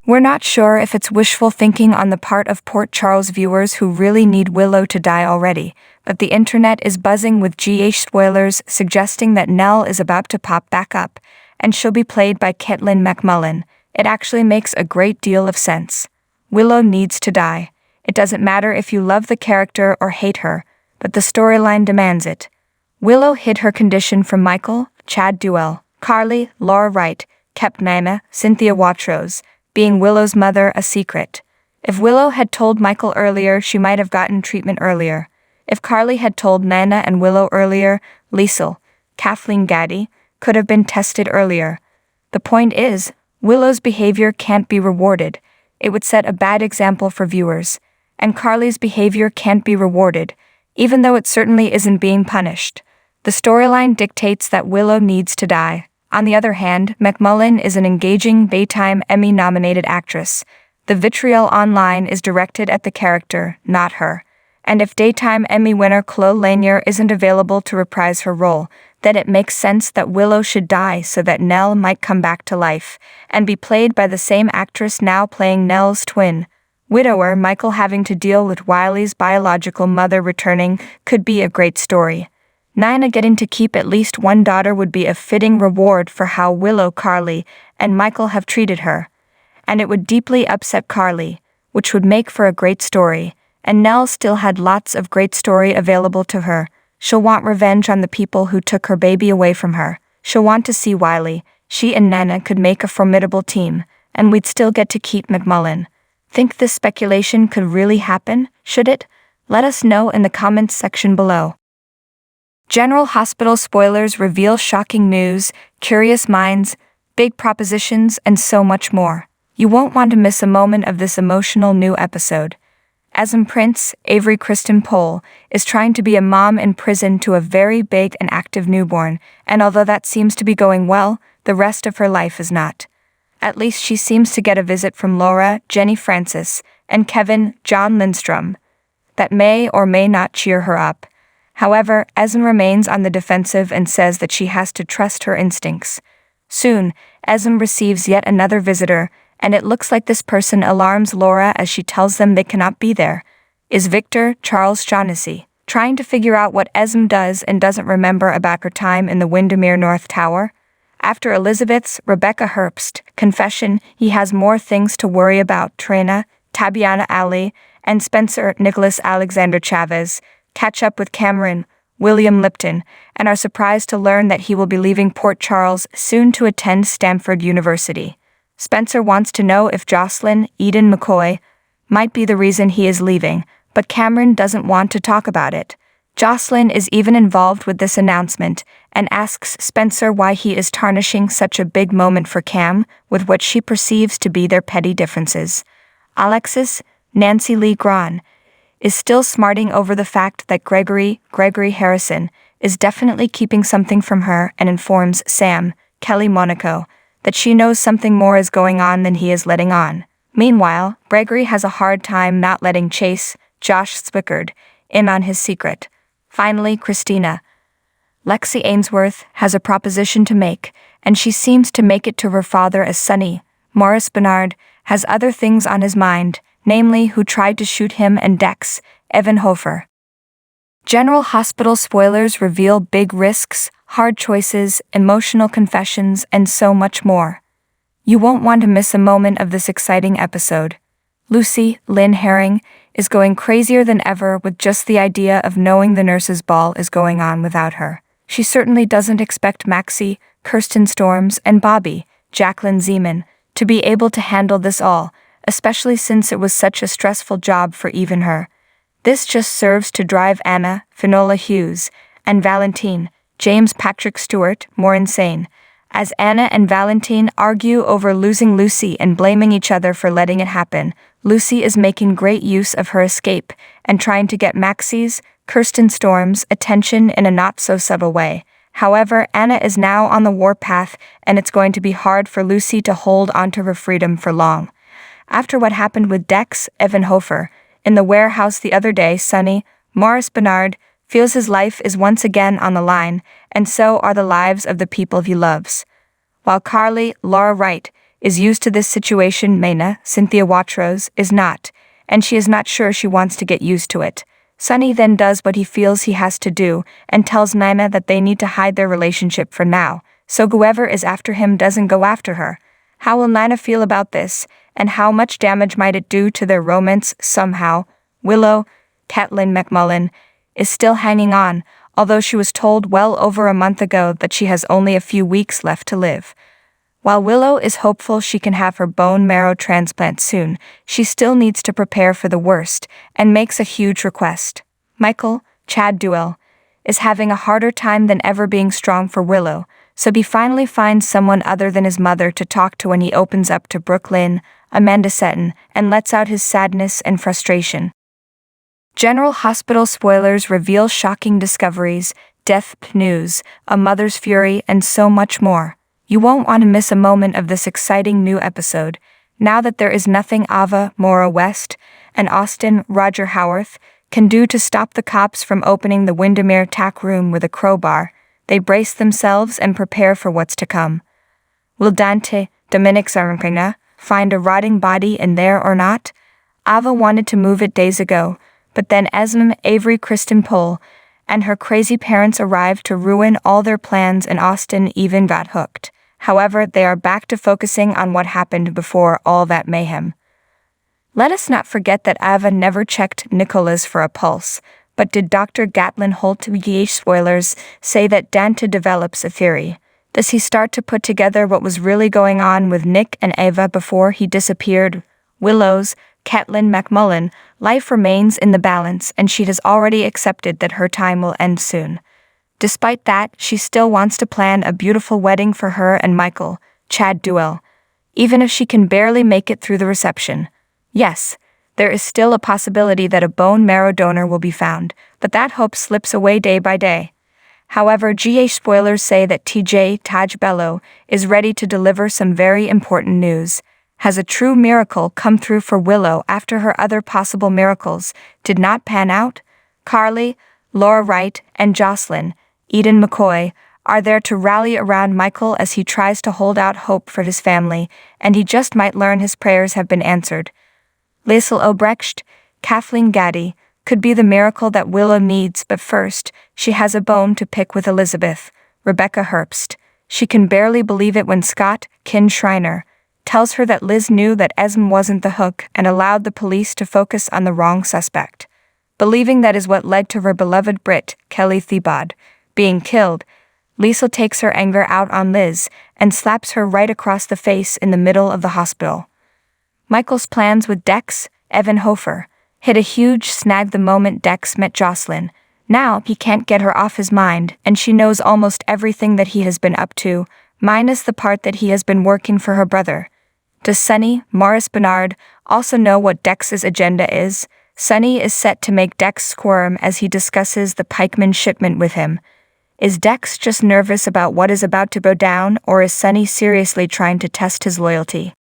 We're not sure if it's wishful thinking on the part of Port Charles viewers who really need Willow to die already, but the internet is buzzing with GH spoilers suggesting that Nelle is about to pop back up, and she'll be played by Caitlin McMullen. It actually makes a great deal of sense. Willow needs to die. It doesn't matter if you love the character or hate her, but the storyline demands it. Willow hid her condition from Michael, Chad Duell, Carly, Laura Wright, kept Nana, Cynthia Watrous, being Willow's mother, a secret. If Willow had told Michael earlier, she might have gotten treatment earlier. If Carly had told Nana and Willow earlier, Liesl, Kathleen Gaddy, could have been tested earlier. The point is, Willow's behavior can't be rewarded. It would set a bad example for viewers. And Carly's behavior can't be rewarded, even though it certainly isn't being punished. The storyline dictates that Willow needs to die. On the other hand, McMullen is an engaging, daytime Emmy-nominated actress. The vitriol online is directed at the character, not her. And if daytime Emmy winner Chloe Lanier isn't available to reprise her role, then it makes sense that Willow should die so that Nelle might come back to life, and be played by the same actress now playing Nelle's twin. Widower Michael having to deal with Wiley's biological mother returning could be a great story. Nina getting to keep at least one daughter would be a fitting reward for how Willow, Carly, and Michael have treated her. And it would deeply upset Carly, which would make for a great story, and Nelle still had lots of great story available to her. She'll want revenge on the people who took her baby away from her. She'll want to see Wiley. She and Nana could make a formidable team, and we'd still get to keep McMullen. Think this speculation could really happen? Should it? Let us know in the comments section below. General Hospital spoilers reveal shocking news, curious minds, big propositions, and so much more. You won't want to miss a moment of this emotional new episode. Asm Prince, Avery Kristen Pohl, is trying to be a mom in prison to a very big and active newborn, and although that seems to be going well, the rest of her life is not. At least she seems to get a visit from Laura, Jenny Francis, and Kevin, John Lindstrom. That may or may not cheer her up. However, Asm remains on the defensive and says that she has to trust her instincts. Soon, Asm receives yet another visitor, and it looks like this person alarms Laura as she tells them they cannot be there. Is Victor, Charles Shaughnessy, trying to figure out what Asm does and doesn't remember about her time in the Windermere North Tower? After Elizabeth's Rebecca Herbst confession, he has more things to worry about. Trina, Tabiana Ali, and Spencer Nicholas Alexander Chavez catch up with Cameron, William Lipton, and are surprised to learn that he will be leaving Port Charles soon to attend Stanford University. Spencer wants to know if Jocelyn, Eden McCoy, might be the reason he is leaving, but Cameron doesn't want to talk about it. Jocelyn is even involved with this announcement and asks Spencer why he is tarnishing such a big moment for Cam with what she perceives to be their petty differences. Alexis, Nancy Lee Grahn, is still smarting over the fact that Gregory Harrison, is definitely keeping something from her and informs Sam, Kelly Monaco, that she knows something more is going on than he is letting on. Meanwhile, Gregory has a hard time not letting Chase, Josh Spickard, in on his secret. Finally, Christina, Lexi Ainsworth, has a proposition to make, and she seems to make it to her father as Sonny. Morris Bernard has other things on his mind, namely who tried to shoot him and Dex, Evan Hofer. General Hospital spoilers reveal big risks, hard choices, emotional confessions, and so much more. You won't want to miss a moment of this exciting episode. Lucy, Lynn Herring, is going crazier than ever with just the idea of knowing the nurse's ball is going on without her. She certainly doesn't expect Maxie, Kirsten Storms, and Bobby, Jacqueline Zeman, to be able to handle this all, especially since it was such a stressful job for even her. This just serves to drive Anna, Finola Hughes, and Valentine, James Patrick Stewart, more insane. As Anna and Valentine argue over losing Lucy and blaming each other for letting it happen, Lucy is making great use of her escape and trying to get Maxie's, Kirsten Storm's, attention in a not-so-subtle way. However, Anna is now on the warpath, and it's going to be hard for Lucy to hold onto her freedom for long. After what happened with Dex, Evan Hofer, in the warehouse the other day, Sonny, Morris Bernard, feels his life is once again on the line, and so are the lives of the people he loves. While Carly, Laura Wright, is used to this situation. Mena, Cynthia Watros, is not, and she is not sure she wants to get used to it. Sunny then does what he feels he has to do and tells Nina that they need to hide their relationship for now, so whoever is after him doesn't go after her. How will Nina feel about this, and how much damage might it do to their romance? Somehow, Willow, Caitlin McMullen, is still hanging on, although she was told well over a month ago that she has only a few weeks left to live. While Willow is hopeful she can have her bone marrow transplant soon, she still needs to prepare for the worst and makes a huge request. Michael, Chad Duell, is having a harder time than ever being strong for Willow, so he finally finds someone other than his mother to talk to when he opens up to Brooklyn, Amanda Seton, and lets out his sadness and frustration. General Hospital spoilers reveal shocking discoveries, death news, a mother's fury, and so much more. You won't want to miss a moment of this exciting new episode. Now that there is nothing Ava, Maura West, and Austin, Roger Howarth, can do to stop the cops from opening the Windermere tack room with a crowbar, they brace themselves and prepare for what's to come. Will Dante, Dominic Zarankrina, find a rotting body in there or not? Ava wanted to move it days ago, but then Esme, Avery, Kristen Pohl, and her crazy parents arrived to ruin all their plans, and Austin even got hooked. However, they are back to focusing on what happened before all that mayhem. Let us not forget that Ava never checked Nicholas for a pulse, but did Dr. Gatlin Holt spoilers say that Dante develops a theory? Does he start to put together what was really going on with Nick and Ava before he disappeared? Willow's, Caitlin McMullen, life remains in the balance, and she has already accepted that her time will end soon. Despite that, she still wants to plan a beautiful wedding for her and Michael, Chad Duell, even if she can barely make it through the reception. Yes, there is still a possibility that a bone marrow donor will be found, but that hope slips away day by day. However, GH spoilers say that TJ Taj Bello is ready to deliver some very important news. Has a true miracle come through for Willow after her other possible miracles did not pan out? Carly, Laura Wright, and Jocelyn, Eden McCoy, are there to rally around Michael as he tries to hold out hope for his family, and he just might learn his prayers have been answered. Liesl Obrecht, Kathleen Gaddy, could be the miracle that Willow needs, but first, she has a bone to pick with Elizabeth, Rebecca Herbst. She can barely believe it when Scott, Kin Schreiner, tells her that Liz knew that Esme wasn't the hook and allowed the police to focus on the wrong suspect. Believing that is what led to her beloved Brit, Kelly Thiebaud, being killed, Liesl takes her anger out on Liz and slaps her right across the face in the middle of the hospital. Michael's plans with Dex, Evan Hofer, hit a huge snag the moment Dex met Jocelyn. Now he can't get her off his mind, and she knows almost everything that he has been up to, minus the part that he has been working for her brother. Does Sonny, Morris Bernard, also know what Dex's agenda is? Sonny is set to make Dex squirm as he discusses the pikeman shipment with him. Is Dex just nervous about what is about to go down, or is Sonny seriously trying to test his loyalty?